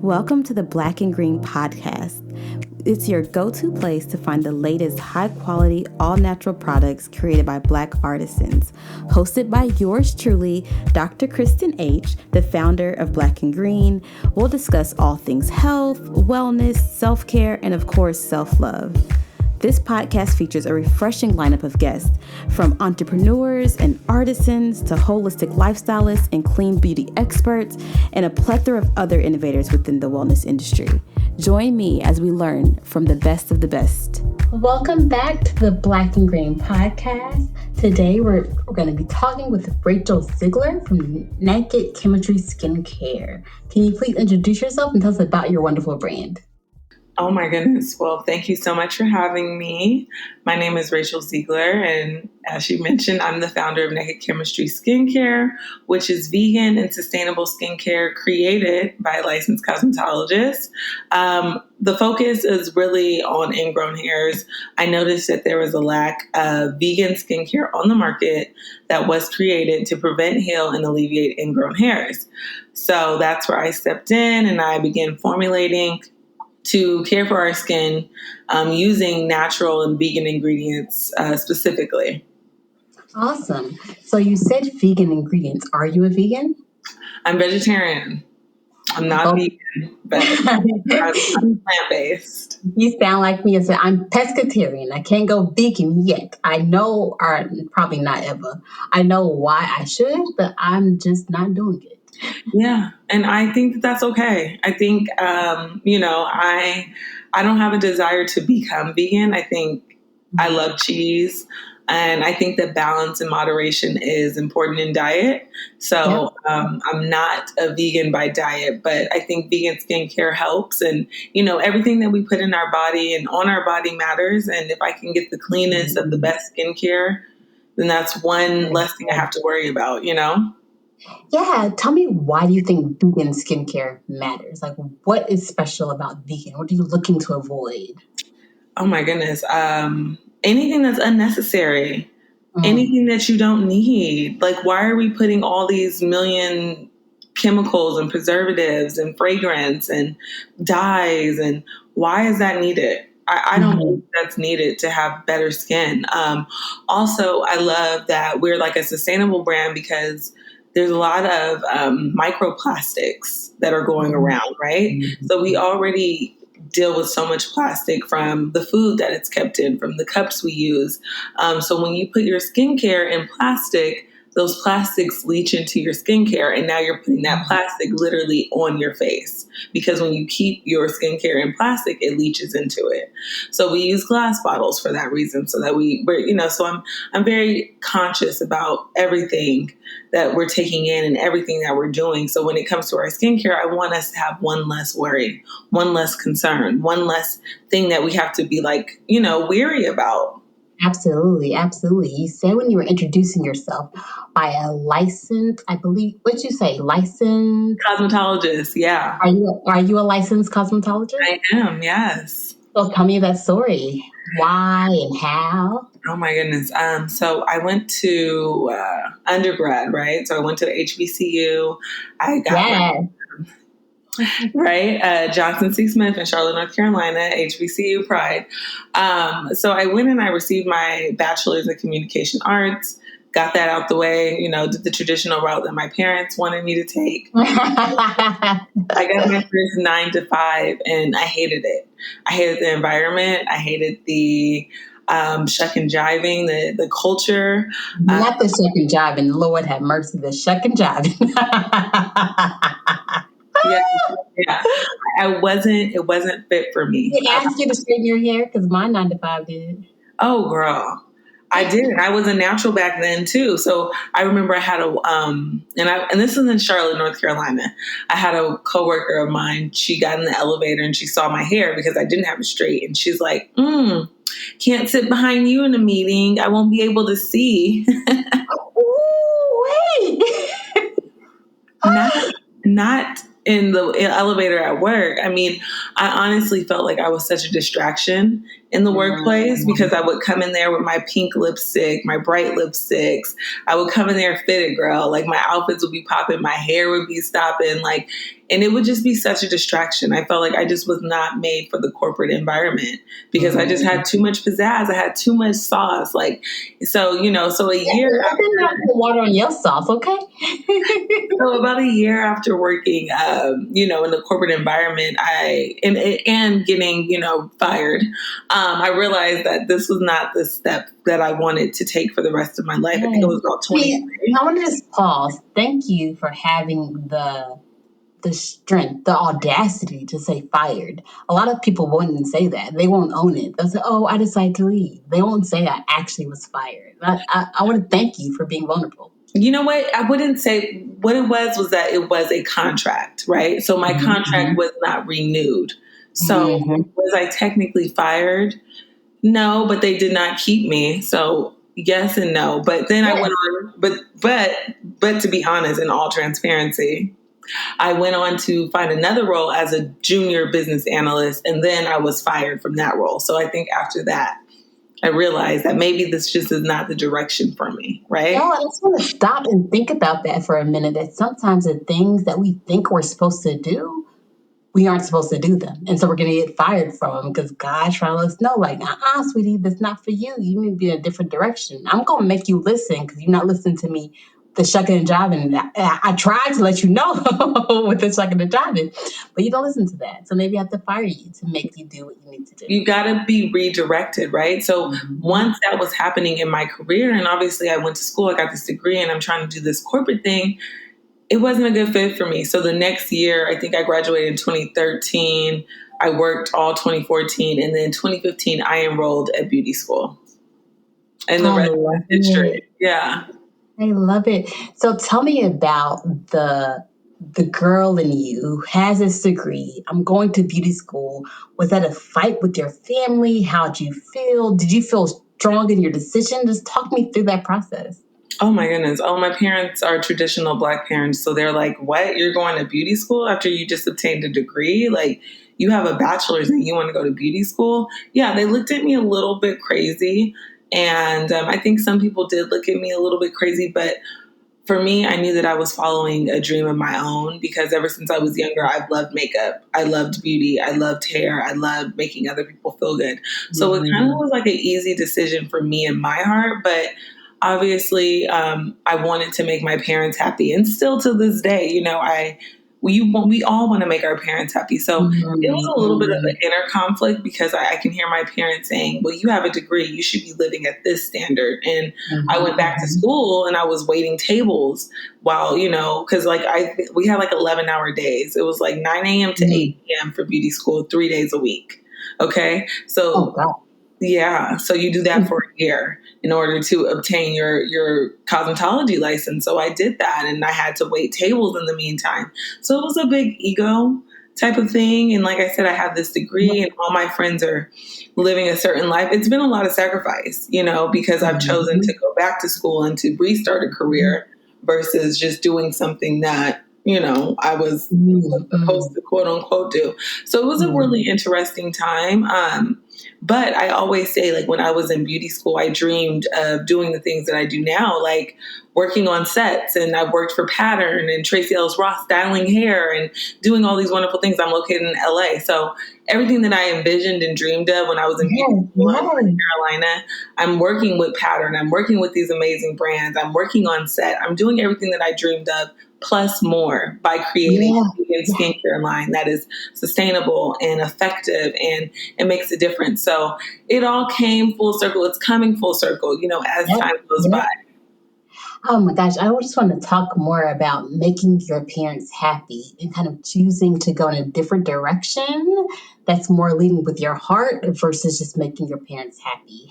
Welcome to the Black and Green podcast. It's your go-to place to find the latest high-quality, all-natural products created by Black artisans. Hosted by yours truly, Dr. Kristen H., the founder of Black and Green. We'll discuss all things health, wellness, self-care, and of course, self-love. This podcast features a refreshing lineup of guests, from entrepreneurs and artisans to holistic lifestylists and clean beauty experts, and a plethora of other innovators within the wellness industry. Join me as we learn from the best of the best. Welcome back to the Black and Green podcast. Today we're going to be talking with Rachel Zeigler from Naked Chemistry Skincare. Can you please introduce yourself and tell us about your wonderful brand? Oh my goodness. Well, thank you so much for having me. My name is Rachel Zeigler, and as you mentioned, I'm the founder of Naked Chemistry Skincare, which is vegan and sustainable skincare created by licensed cosmetologists. The focus is really on ingrown hairs. I noticed that there was a lack of vegan skincare on the market that was created to prevent, heal, and alleviate ingrown hairs. So that's where I stepped in and I began formulating to care for our skin using natural and vegan ingredients specifically. Awesome. So you said vegan ingredients. Are you a vegan? I'm vegetarian. I'm not vegan, but I'm plant-based. You sound like me. I'm pescatarian. I can't go vegan yet. I know, or probably not ever. I know why I should, but I'm just not doing it. Yeah. And I think that's okay. I think, I don't have a desire to become vegan. I think I love cheese. And I think that balance and moderation is important in diet. So I'm not a vegan by diet, but I think vegan skincare helps. And, everything that we put in our body and on our body matters. And if I can get the cleanest of the best skincare, then that's one less thing I have to worry about, Yeah, tell me, why do you think vegan skincare matters? Like, what is special about vegan? What are you looking to avoid? Oh my goodness. Anything that's unnecessary, anything that you don't need. Like, why are we putting all these million chemicals and preservatives and fragrance and dyes? And why is that needed? I don't think that's needed to have better skin. Also, I love that we're like a sustainable brand because there's a lot of microplastics that are going around, right? So we already deal with so much plastic from the food that it's kept in, from the cups we use. So when you put your skincare in plastic, those plastics leach into your skincare, and now you're putting that plastic literally on your face. Because when you keep your skincare in plastic, it leaches into it. So we use glass bottles for that reason, so that so I'm very conscious about everything that we're taking in and everything that we're doing. So when it comes to our skincare, I want us to have one less worry, one less concern, one less thing that we have to be weary about. Absolutely. Absolutely. You said when you were introducing yourself by a licensed, I believe, what'd you say? Licensed cosmetologist. Yeah. Are you a licensed cosmetologist? I am. Yes. So tell me that story. Why and how? Oh my goodness. So I went to undergrad, right? So I went to the HBCU. I got Johnson C. Smith in Charlotte, North Carolina, HBCU Pride. So I went and I received my bachelor's in communication arts, got that out the way, did the traditional route that my parents wanted me to take. I got my first 9 to 5 and I hated it. I hated the environment. I hated the shuck and jiving, the culture. Not the shuck and jiving. Lord have mercy, the shuck and jiving. Yeah. It wasn't fit for me. Did they ask you to straighten your hair? Because my 9 to 5 did. Oh, girl. I did. I was a natural back then too. So I remember I had and this is in Charlotte, North Carolina. I had a coworker of mine. She got in the elevator and she saw my hair because I didn't have it straight. And she's like, can't sit behind you in a meeting. I won't be able to see. Ooh, wait. not in the elevator at work. I mean, I honestly felt like I was such a distraction in the workplace because I would come in there with my pink lipstick, my bright lipsticks. I would come in there fitted, girl. Like my outfits would be popping, my hair would be stopping, like, and it would just be such a distraction. I felt like I just was not made for the corporate environment because I just had too much pizzazz. I had too much sauce. Like, so, so a year after put water on your sauce, okay? So about a year after working, in the corporate environment, and getting, fired, I realized that this was not the step that I wanted to take for the rest of my life. I think it was about 20. I want to just pause. Thank you for having the strength, the audacity to say fired. A lot of people wouldn't say that. They won't own it. They'll say, oh, I decided to leave. They won't say I actually was fired. I want to thank you for being vulnerable. You know what? I wouldn't say what it was that it was a contract, right? So my contract was not renewed. So was I technically fired? No, but they did not keep me. So yes and no. But then I went on, but to be honest, in all transparency, I went on to find another role as a junior business analyst, and then I was fired from that role. So I think after that, I realized that maybe this just is not the direction for me, right? No, I just want to stop and think about that for a minute, that sometimes the things that we think we're supposed to do, we aren't supposed to do them. And so we're going to get fired from them because God's trying to let us know, like, sweetie, that's not for you. You need to be in a different direction. I'm going to make you listen because you're not listening to me, the shucking and jiving. I tried to let you know with the shucking and jiving, but you don't listen to that. So maybe I have to fire you to make you do what you need to do. You got to be redirected, right? So once that was happening in my career, and obviously I went to school, I got this degree, and I'm trying to do this corporate thing, it wasn't a good fit for me. So the next year, I think I graduated in 2013. I worked all 2014. And then 2015, I enrolled at beauty school. And the rest is history. Yeah. I love it. So tell me about the girl in you who has this degree. I'm going to beauty school. Was that a fight with your family? How'd you feel? Did you feel strong in your decision? Just talk me through that process. Oh my goodness. Oh, my parents are traditional Black parents. So they're like, what? You're going to beauty school after you just obtained a degree? Like, you have a bachelor's and you want to go to beauty school? Yeah, they looked at me a little bit crazy. And I think some people did look at me a little bit crazy, but for me, I knew that I was following a dream of my own because ever since I was younger, I've loved makeup. I loved beauty. I loved hair. I loved making other people feel good. So it kind of was like an easy decision for me in my heart, but obviously, I wanted to make my parents happy, and still to this day, we all want to make our parents happy. So it was a little bit of an inner conflict because I can hear my parents saying, well, you have a degree, you should be living at this standard. And I went back to school and I was waiting tables while, because we had like 11-hour days. It was like 9 a.m. to 8 p.m. for beauty school, 3 days a week. Okay. So yeah. So you do that for a year in order to obtain your cosmetology license. So I did that and I had to wait tables in the meantime. So it was a big ego type of thing. And like I said, I have this degree and all my friends are living a certain life. It's been a lot of sacrifice, because I've chosen to go back to school and to restart a career versus just doing something that, I was supposed to quote unquote do. So it was a really interesting time. But I always say, like, when I was in beauty school, I dreamed of doing the things that I do now, like working on sets. And I worked for Pattern and Tracy Ellis Ross styling hair and doing all these wonderful things. I'm located in LA. So everything that I envisioned and dreamed of when I was in beauty school in Carolina, I'm working with Pattern. I'm working with these amazing brands. I'm working on set. I'm doing everything that I dreamed of, plus more, by creating a skincare line that is sustainable and effective and it makes a difference. So it all came full circle. It's coming full circle, as time goes by. Oh my gosh, I just want to talk more about making your parents happy and kind of choosing to go in a different direction that's more leading with your heart versus just making your parents happy.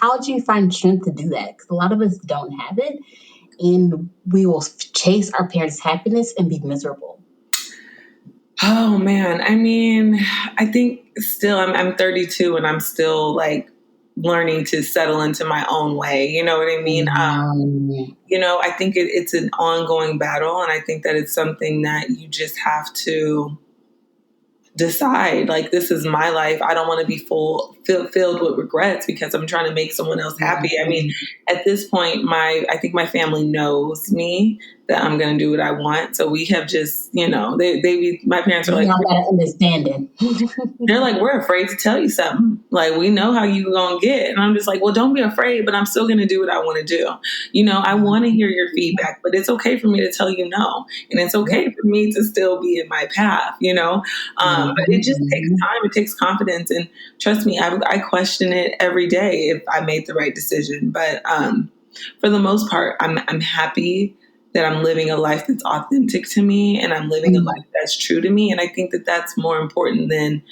How do you find strength to do that? Because a lot of us don't have it. And we will chase our parents' happiness and be miserable. Oh man. I mean, I think still I'm 32 and I'm still like learning to settle into my own way. You know what I mean? I think it's an ongoing battle. And I think that it's something that you just have to decide, like, this is my life. I don't want to be filled with regrets because I'm trying to make someone else happy. I mean, at this point, I think my family knows me, that I'm going to do what I want. So we have just, my parents are like, understanding. They're like, we're afraid to tell you something. Like, we know how you going to get. And I'm just like, well, don't be afraid, but I'm still going to do what I want to do. I want to hear your feedback, but it's okay for me to tell you no. And it's okay for me to still be in my path, but it just takes time. It takes confidence. And trust me, I question it every day if I made the right decision. But for the most part, I'm happy that I'm living a life that's authentic to me, and I'm living a life that's true to me. And I think that that's more important than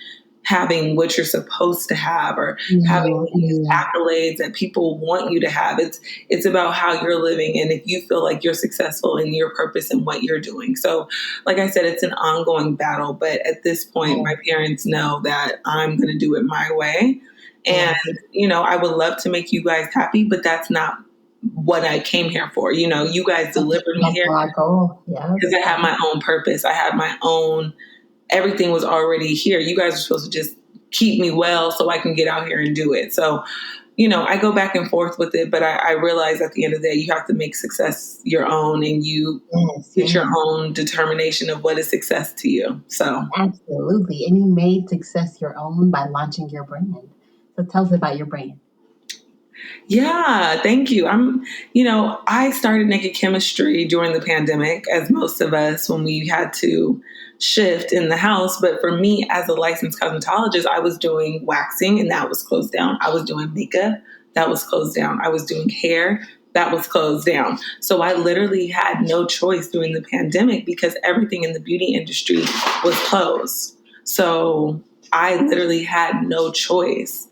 having what you're supposed to have, or having these accolades that people want you to have. It's about how you're living, and if you feel like you're successful in your purpose and what you're doing. So, like I said, it's an ongoing battle. But at this point, my parents know that I'm going to do it my way. And, I would love to make you guys happy, but that's not what I came here for. You guys delivered me here because I had my own purpose. I had my own, everything was already here. You guys are supposed to just keep me well so I can get out here and do it. So, I go back and forth with it, but I realize at the end of the day, you have to make success your own, and you get your own determination of what is success to you. So absolutely. And you made success your own by launching your brand. So tell us about your brand. Yeah, thank you. I started Naked Chemistry during the pandemic, as most of us, when we had to shift in the house. But for me, as a licensed cosmetologist, I was doing waxing, and that was closed down. I was doing makeup, that was closed down. I was doing hair, that was closed down. So I literally had no choice during the pandemic because everything in the beauty industry was closed. So I literally had no choice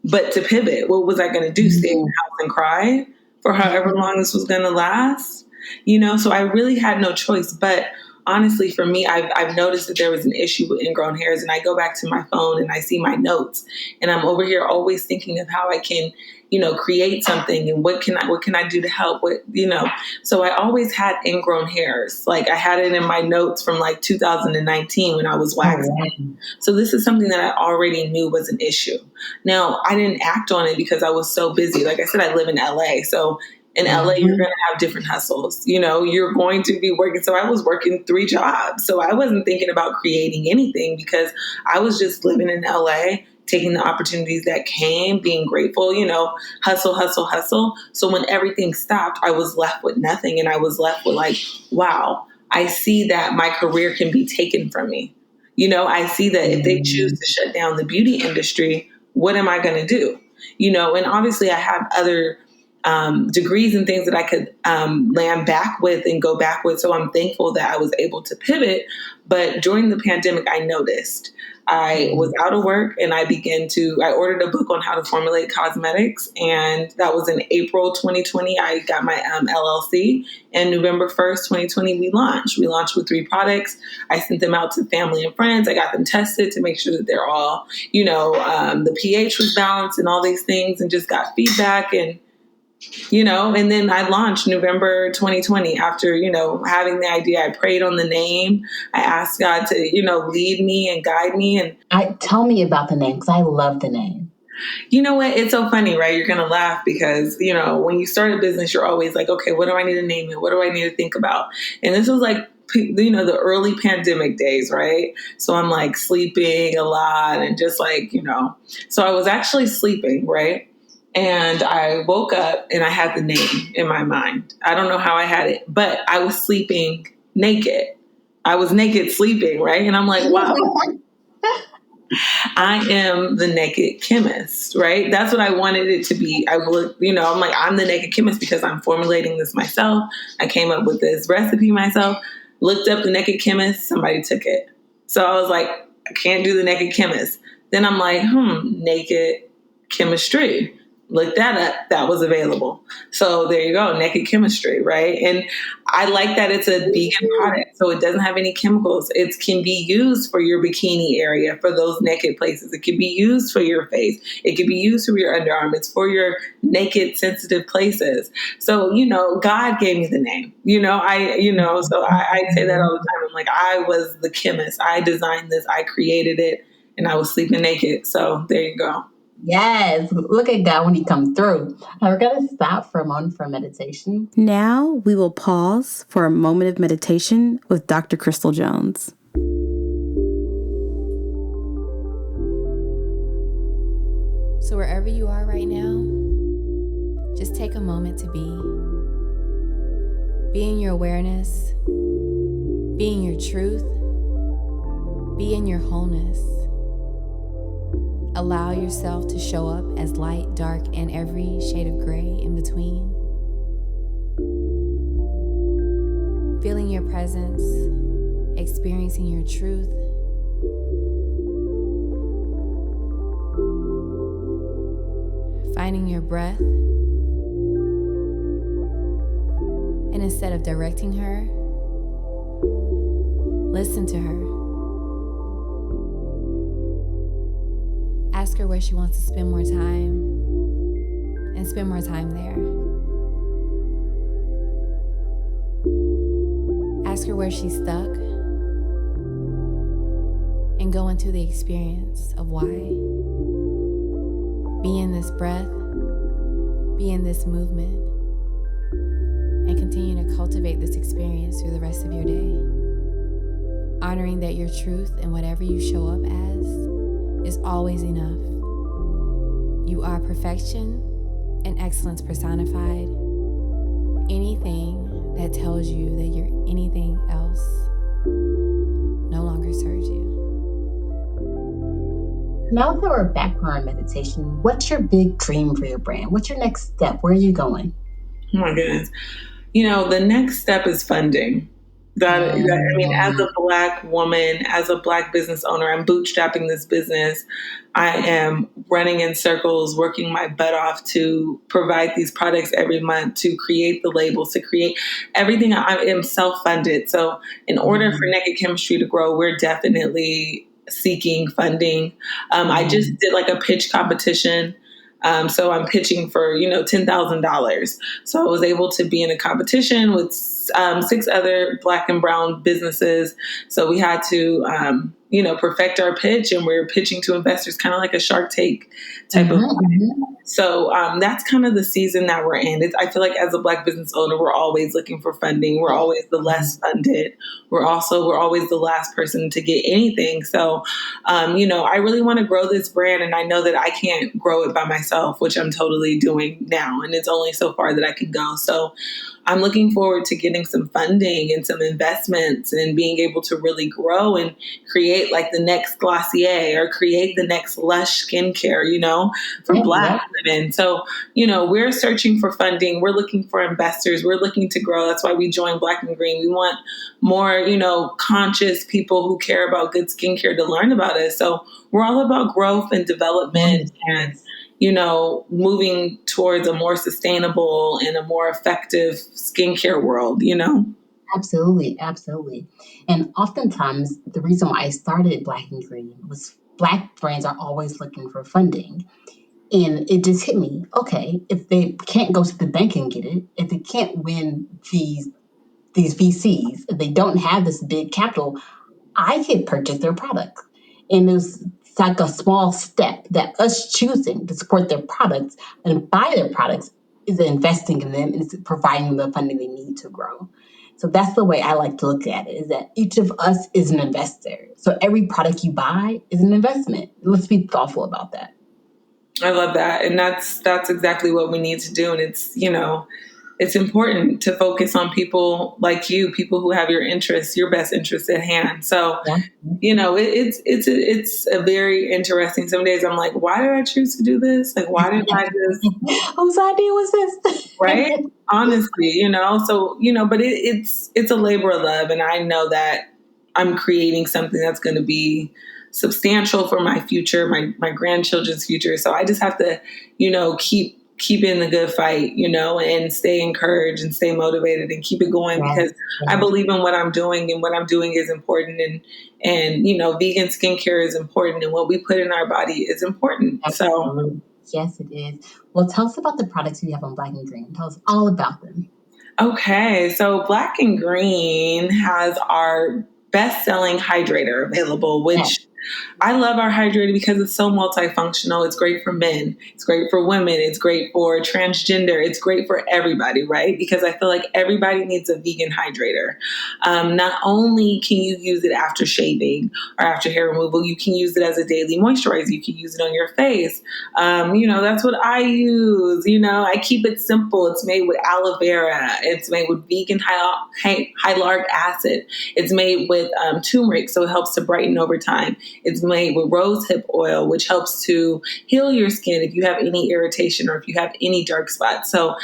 but to pivot. What was I going to do? Stay in the house and cry for however long this was going to last? So I really had no choice. But honestly, for me, I've noticed that there was an issue with ingrown hairs, and I go back to my phone and I see my notes, and I'm over here always thinking of how I can, create something, and what can I do to help with, so I always had ingrown hairs. Like, I had it in my notes from like 2019 when I was waxing. So this is something that I already knew was an issue. Now, I didn't act on it because I was so busy. Like I said, I live in LA. So in LA, you're going to have different hustles. You're going to be working. So I was working 3 jobs. So I wasn't thinking about creating anything because I was just living in LA, taking the opportunities that came, being grateful, hustle, hustle, hustle. So when everything stopped, I was left with nothing. And I was left with like, wow, I see that my career can be taken from me. I see that if they choose to shut down the beauty industry, what am I going to do? And obviously I have other degrees and things that I could land back with and go back with. So I'm thankful that I was able to pivot. But during the pandemic, I noticed I was out of work, and I ordered a book on how to formulate cosmetics. And that was in April 2020. I got my LLC, and November 1st, 2020, we launched. We launched with 3 products. I sent them out to family and friends. I got them tested to make sure that they're all, the pH was balanced and all these things, and just got feedback. And and then I launched November 2020 after, having the idea. I prayed on the name. I asked God to, lead me and guide me. And tell me about the name, because I love the name. You know what? It's so funny, right? You're going to laugh because, when you start a business, you're always like, okay, what do I need to name it? What do I need to think about? And this was like, the early pandemic days, right? So I'm like sleeping a lot and just like, so I was actually sleeping, right? And I woke up and I had the name in my mind. I don't know how I had it, but I was sleeping naked. I was naked sleeping, right? And I'm like, wow, I am the naked chemist, right? That's what I wanted it to be. I'm like, I'm the naked chemist because I'm formulating this myself. I came up with this recipe myself, looked up the naked chemist, somebody took it. So I was like, I can't do the naked chemist. Then I'm like, naked chemistry. Looked that up. That was available. So there you go. Naked chemistry, right? And I like that it's a vegan product. So it doesn't have any chemicals. It can be used for your bikini area, for those naked places. It can be used for your face. It can be used for your underarm. It's for your naked, sensitive places. So, God gave me the name, so I say that all the time. I'm like, I was the chemist. I designed this. I created it, and I was sleeping naked. So there you go. Yes, look at God when he comes through. We're going to stop for a moment for meditation. Now we will pause for a moment of meditation with Dr. Crystal Jones. So wherever you are right now, just take a moment to be. Be in your awareness, be in your truth, be in your wholeness. Allow yourself to show up as light, dark, and every shade of gray in between. Feeling your presence, experiencing your truth. Finding your breath. And instead of directing her, listen to her. Ask her where she wants to spend more time, and spend more time there. Ask her where she's stuck, and go into the experience of why. Be in this breath, be in this movement, and continue to cultivate this experience through the rest of your day. Honoring that your truth and whatever you show up as is always enough. You are perfection and excellence personified. Anything that tells you that you're anything else no longer serves you. Now that we're back from our meditation, what's your big dream for your brand? What's your next step? Where are you going? Oh my goodness. The next step is funding. As a Black woman, as a Black business owner, I'm bootstrapping this business. I am running in circles, working my butt off to provide these products every month, to create the labels, to create everything. I am self-funded. So in order for Naked Chemistry to grow, we're definitely seeking funding. I just did like a pitch competition. So I'm pitching for, $10,000. So I was able to be in a competition with 6 other Black and brown businesses. So we had to, perfect our pitch, and we're pitching to investors, kind of like a Shark Tank type of. So that's kind of the season that we're in. I feel like as a Black business owner, we're always looking for funding. We're always the less funded. We're always the last person to get anything. So, I really want to grow this brand, and I know that I can't grow it by myself, which I'm totally doing now. And it's only so far that I can go. So I'm looking forward to getting some funding and some investments and being able to really grow and create like the next Glossier or create the next Lush skincare, for Black women. So, we're searching for funding. We're looking for investors. We're looking to grow. That's why we joined Black and Green. We want more, conscious people who care about good skincare to learn about it. So we're all about growth and development and moving towards a more sustainable and a more effective skincare world, Absolutely, absolutely. And oftentimes, the reason why I started Black and Green was Black brands are always looking for funding. And it just hit me, okay, if they can't go to the bank and get it, if they can't win these VCs, if they don't have this big capital, I could purchase their products. And it's like a small step that us choosing to support their products and buy their products is investing in them and it's providing the funding they need to grow. So that's the way I like to look at it, is that each of us is an investor. So every product you buy is an investment. Let's be thoughtful about that. I love that. And that's exactly what we need to do. And it's important to focus on people like you, people who have your interests, your best interests at hand. So, it's a very interesting. Some days I'm like, why did I choose to do this? Like, why did I just? Whose idea was this? Right? Honestly, So but it's a labor of love, and I know that I'm creating something that's going to be substantial for my future, my grandchildren's future. So I just have to, keep keeping the good fight, and stay encouraged and stay motivated and keep it going because I believe in what I'm doing, and what I'm doing is important. And vegan skincare is important, and what we put in our body is important. Absolutely. So yes, it is. Well, tell us about the products you have on Black and Green. Tell us all about them. Okay, so Black and Green has our best-selling hydrator available, which I love our hydrator because it's so multifunctional. It's great for men. It's great for women. It's great for transgender. It's great for everybody, right? Because I feel like everybody needs a vegan hydrator. Not only can you use it after shaving or after hair removal, you can use it as a daily moisturizer. You can use it on your face. That's what I use. I keep it simple. It's made with aloe vera. It's made with vegan hyaluronic acid. It's made with turmeric, so it helps to brighten over time. It's made with rosehip oil, which helps to heal your skin if you have any irritation or if you have any dark spots. So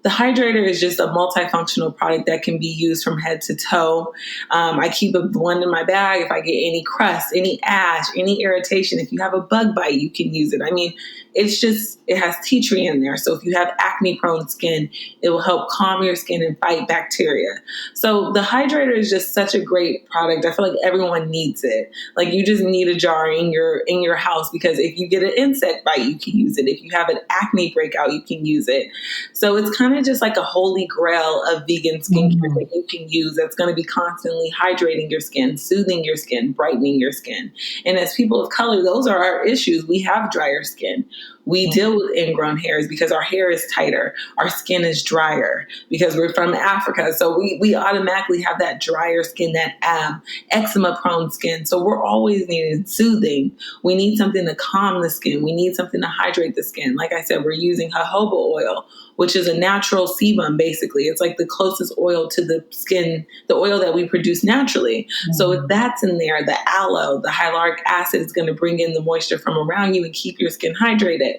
the hydrator is just a multifunctional product that can be used from head to toe. I keep one in my bag if I get any crust, any ash, any irritation. If you have a bug bite, you can use it. I mean, it has tea tree in there. So if you have acne prone skin, it will help calm your skin and fight bacteria. So the hydrator is just such a great product. I feel like everyone needs it. Like you just need a jar in your house, because if you get an insect bite, you can use it. If you have an acne breakout, you can use it. So it's kind of just like a holy grail of vegan skincare that you can use that's going to be constantly hydrating your skin, soothing your skin, brightening your skin. And as people of color, those are our issues. We have drier skin. We deal with ingrown hairs because our hair is tighter. Our skin is drier because we're from Africa. So we automatically have that drier skin, that eczema prone skin. So we're always needing soothing. We need something to calm the skin. We need something to hydrate the skin. Like I said, we're using jojoba oil, which is a natural sebum, basically. It's like the closest oil to the skin, the oil that we produce naturally. So if that's in there, the aloe, the hyaluronic acid is going to bring in the moisture from around you and keep your skin hydrated.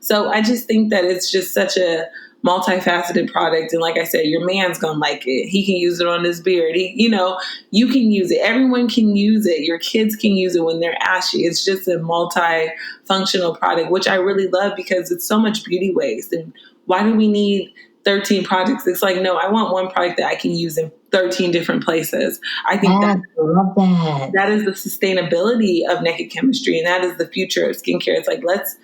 So I just think that it's just such a multifaceted product. And like I said, your man's going to like it. He can use it on his beard. You can use it. Everyone can use it. Your kids can use it when they're ashy. It's just a multifunctional product, which I really love because it's so much beauty waste. And why do we need 13 products? It's like, no, I want one product that I can use in 13 different places. I think that is the sustainability of naked chemistry. And that is the future of skincare. It's like, let's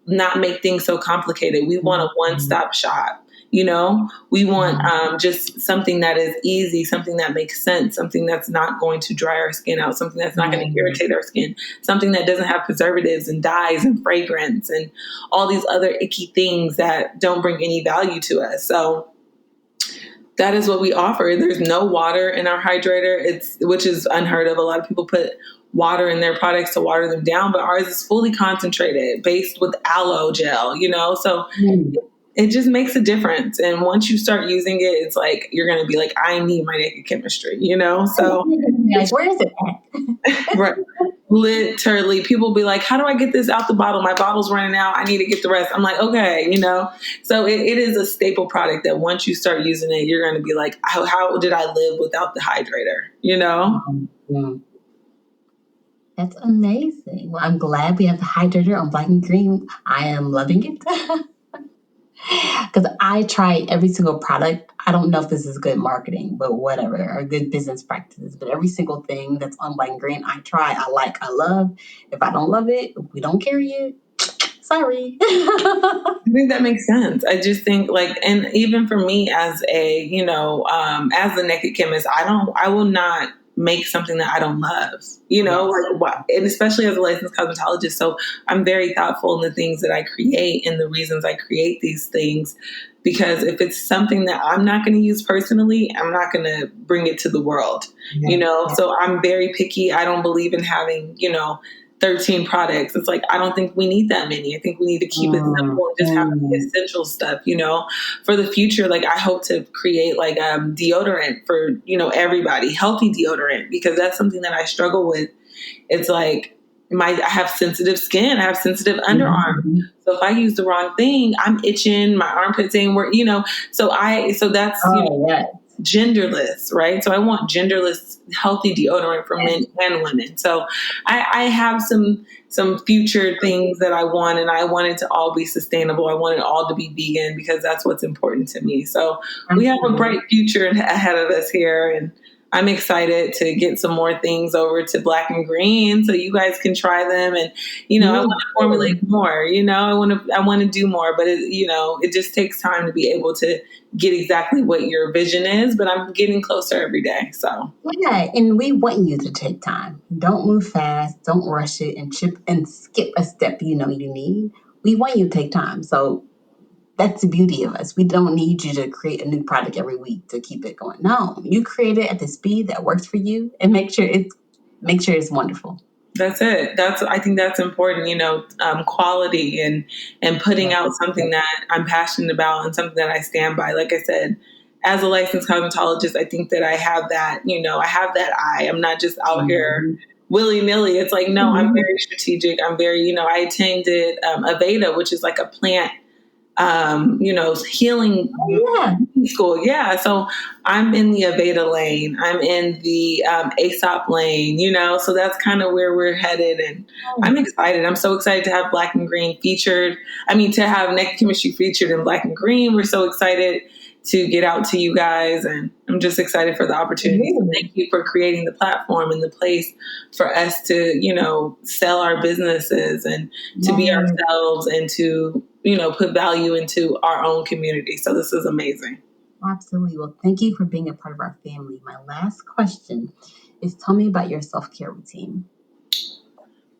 not make things so complicated. We want a one-stop shop. We want just something that is easy, something that makes sense, something that's not going to dry our skin out, something that's not going to irritate our skin, something that doesn't have preservatives and dyes and fragrance and all these other icky things that don't bring any value to us. So that is what we offer. There's no water in our hydrator, which is unheard of. A lot of people put water in their products to water them down, but ours is fully concentrated, based with aloe gel, so it just makes a difference. And once you start using it, it's like, you're going to be like, I need my naked chemistry, so where is it at? Right. Literally, people be like, how do I get this out the bottle? My bottle's running out. I need to get the rest. I'm like, okay, so it is a staple product that once you start using it, you're going to be like, how did I live without the hydrator? Mm-hmm. That's amazing. Well, I'm glad we have the hydrator on Black and Green. I am loving it. Because I try every single product. I don't know if this is good marketing, but whatever, or good business practices. But every single thing that's on Black and Green, I try, I like, I love. If I don't love it, if we don't carry it, sorry. I think that makes sense. I just think and even for me as a, as the naked chemist, I will not make something that I don't love, and especially as a licensed cosmetologist. So I'm very thoughtful in the things that I create and the reasons I create these things, because if it's something that I'm not going to use personally, I'm not going to bring it to the world, So I'm very picky. I don't believe in having, 13 products. It's like, I don't think we need that many. I think we need to keep it simple and just have the essential stuff, for the future. I hope to create deodorant for, everybody, healthy deodorant, because that's something that I struggle with. It's like, I have sensitive skin. I have sensitive underarm. So if I use the wrong thing, I'm itching, my armpits ain't work, so that's, genderless, right? So I want genderless, healthy deodorant for men and women. So I have some future things that I want, and I want it to all be sustainable. I want it all to be vegan because that's what's important to me. So we have a bright future ahead of us here, and I'm excited to get some more things over to Black and Green so you guys can try them. And, I want to formulate more, I want to do more, but it just takes time to be able to get exactly what your vision is, but I'm getting closer every day. So yeah, and we want you to take time. Don't move fast, don't rush it and skip a step you need. We want you to take time. So that's the beauty of us. We don't need you to create a new product every week to keep it going. No, you create it at the speed that works for you and make sure it's wonderful. That's it. I think that's important, quality and putting out something that I'm passionate about and something that I stand by. Like I said, as a licensed cosmetologist, I think that I have that, I have that eye. I'm not just out here willy-nilly. It's like, no, I'm very strategic. I'm very, I attended Aveda, which is like a plant healing school. Yeah. So I'm in the Aveda lane. I'm in the ASOP lane, so that's kind of where we're headed. And I'm excited. I'm so excited to have Black and Green featured. To have Naked Chemistry featured in Black and Green. We're so excited to get out to you guys, and I'm just excited for the opportunity. So thank you for creating the platform and the place for us to, sell our businesses and to be ourselves and to, put value into our own community. So this is amazing. Absolutely. Well, thank you for being a part of our family. My last question is, tell me about your self-care routine.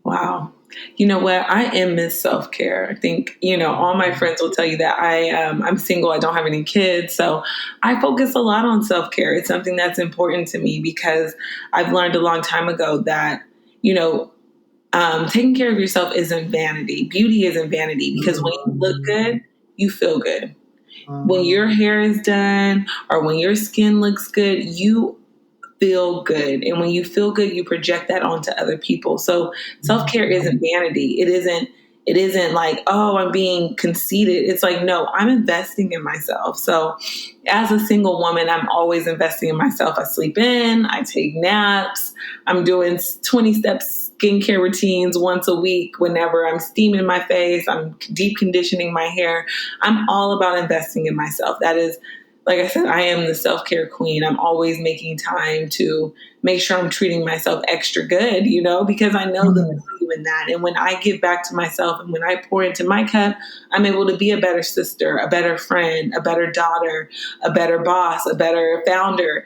Wow. You know what? I am Miss Self-Care. I think, all my friends will tell you that I'm single. I don't have any kids. So I focus a lot on self-care. It's something that's important to me because I've learned a long time ago that, taking care of yourself isn't vanity. Beauty isn't vanity because when you look good, you feel good. When your hair is done or when your skin looks good, you feel good. And when you feel good, you project that onto other people. So self-care isn't vanity. It isn't like, oh, I'm being conceited. It's like, no, I'm investing in myself. So as a single woman, I'm always investing in myself. I sleep in, I take naps. I'm doing 20-step skincare routines once a week. Whenever I'm steaming my face, I'm deep conditioning my hair. I'm all about investing in myself. That is, like I said, I am the self-care queen. I'm always making time to make sure I'm treating myself extra good, because I know the value in that. And when I give back to myself and when I pour into my cup, I'm able to be a better sister, a better friend, a better daughter, a better boss, a better founder,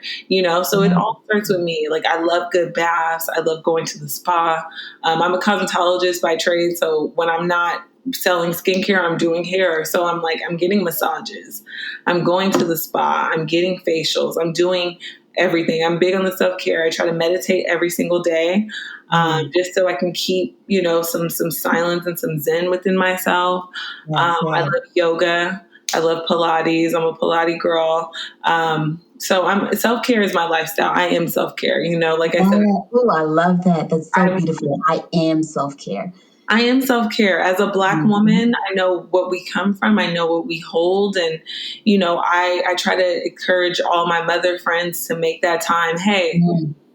So it all starts with me. Like, I love good baths. I love going to the spa. I'm a cosmetologist by trade. So when I'm not selling skincare, I'm doing hair. So I'm getting massages. I'm going to the spa. I'm getting facials. I'm doing everything. I'm big on the self-care. I try to meditate every single day, just so I can keep, some silence and some zen within myself. I love yoga. I love Pilates. I'm a Pilates girl. So self-care is my lifestyle. I am self-care, like I said. Oh, I love that. That's so beautiful. I am self-care. I am self-care. As a Black woman, I know what we come from. I know what we hold. And, I try to encourage all my mother friends to make that time. Hey,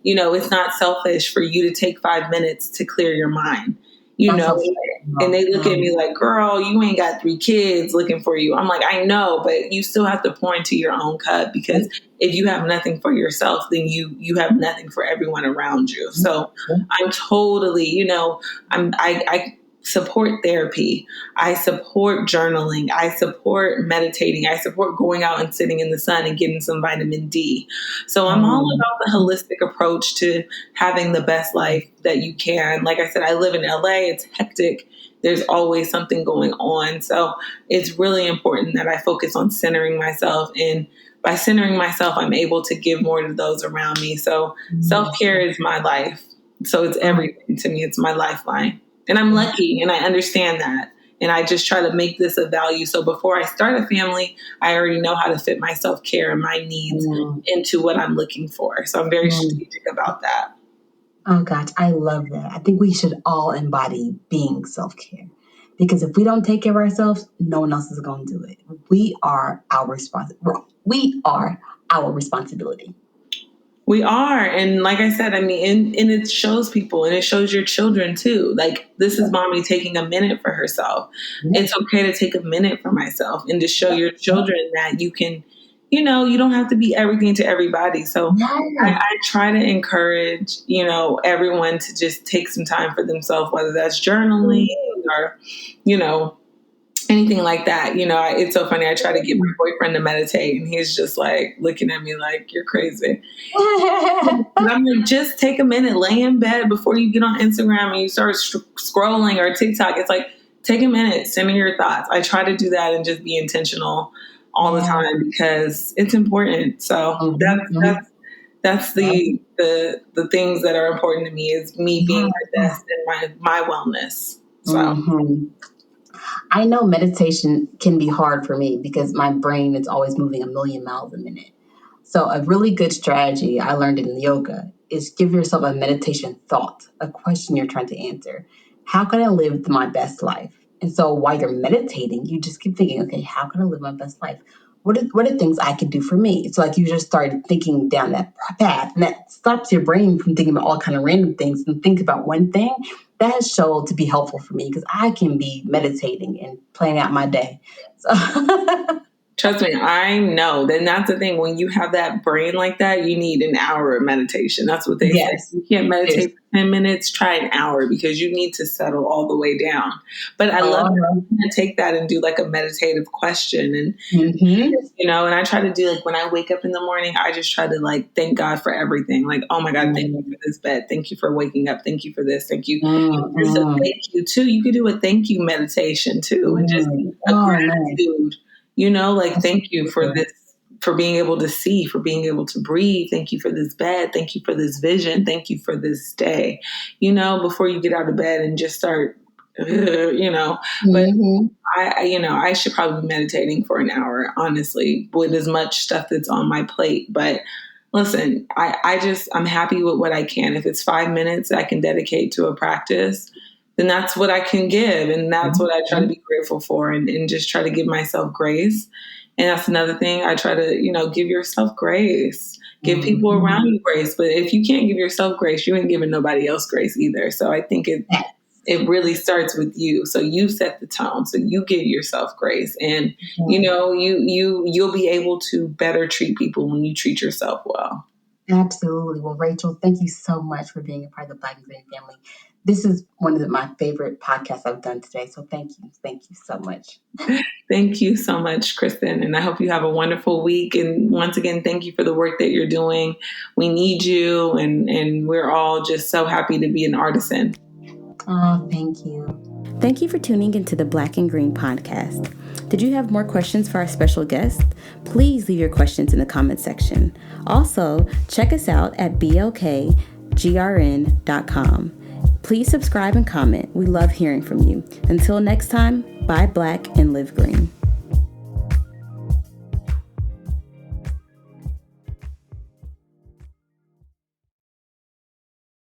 it's not selfish for you to take 5 minutes to clear your mind, and they look at me like, girl, you ain't got 3 kids looking for you. I'm like, I know, but you still have to pour into your own cup, because if you have nothing for yourself, then you have nothing for everyone around you. So I'm totally, I support therapy. I support journaling. I support meditating. I support going out and sitting in the sun and getting some vitamin D. So I'm all about the holistic approach to having the best life that you can. Like I said, I live in LA. It's hectic. There's always something going on. So it's really important that I focus on centering myself. And by centering myself, I'm able to give more to those around me. So self-care is my life. So it's everything to me. It's my lifeline. And I'm lucky, and I understand that. And I just try to make this a value. So before I start a family, I already know how to fit my self-care and my needs into what I'm looking for. So I'm very strategic about that. Oh, gosh, I love that. I think we should all embody being self-care. Because if we don't take care of ourselves, no one else is going to do it. We are our responsibility. We are our responsibility. We are. And like I said, I mean, and it shows people and it shows your children too. Like, this is mommy taking a minute for herself. It's okay to take a minute for myself and to show your children that you can, you don't have to be everything to everybody. So I try to encourage, everyone to just take some time for themselves, whether that's journaling or, anything like that. It's so funny. I try to get my boyfriend to meditate and he's just like looking at me like, you're crazy. And I'm like, just take a minute, lay in bed before you get on Instagram and you start scrolling or TikTok. It's like, take a minute, send me your thoughts. I try to do that and just be intentional all the time because it's important. So that's the things that are important to me is me being my best and my wellness. So. I know meditation can be hard for me because my brain is always moving a million miles a minute. So a really good strategy I learned in yoga is give yourself a meditation thought, a question you're trying to answer. How can I live my best life? And so while you're meditating, you just keep thinking, okay, how can I live my best life? What are things I can do for me? It's like you just started thinking down that path, and that stops your brain from thinking about all kind of random things and think about one thing. That has shown to be helpful for me because I can be meditating and planning out my day. So trust me, I know. Then that's the thing. When you have that brain like that, you need an hour of meditation. That's what they say. You can't meditate for 10 minutes, try an hour because you need to settle all the way down. But I love to take that and do like a meditative question. And, and I try to do like when I wake up in the morning, I just try to like thank God for everything. Like, oh my God, thank you for this bed. Thank you for waking up. Thank you for this. Thank you. So thank you too. You could do a thank you meditation too. And just a gratitude. Thank you for this, for being able to see, for being able to breathe. Thank you for this bed. Thank you for this vision. Thank you for this day, before you get out of bed and just start, but I should probably be meditating for an hour, honestly, with as much stuff that's on my plate. But listen, I'm happy with what I can. If it's 5 minutes I can dedicate to a practice, then that's what I can give. And that's what I try to be grateful for and just try to give myself grace. And that's another thing. I try to, give yourself grace, give people around you grace. But if you can't give yourself grace, you ain't giving nobody else grace either. So I think it really starts with you. So you set the tone. So you give yourself grace and, you'll be able to better treat people when you treat yourself well. Absolutely. Well, Rachel, thank you so much for being a part of the Black and Green family. This is one of my favorite podcasts I've done today. So thank you. Thank you so much. Thank you so much, Kristen. And I hope you have a wonderful week. And once again, thank you for the work that you're doing. We need you. And we're all just so happy to be an artisan. Oh, thank you. Thank you for tuning into the Black and Green podcast. Did you have more questions for our special guest? Please leave your questions in the comment section. Also, check us out at blkgrn.com. Please subscribe and comment. We love hearing from you. Until next time, buy Black and live green.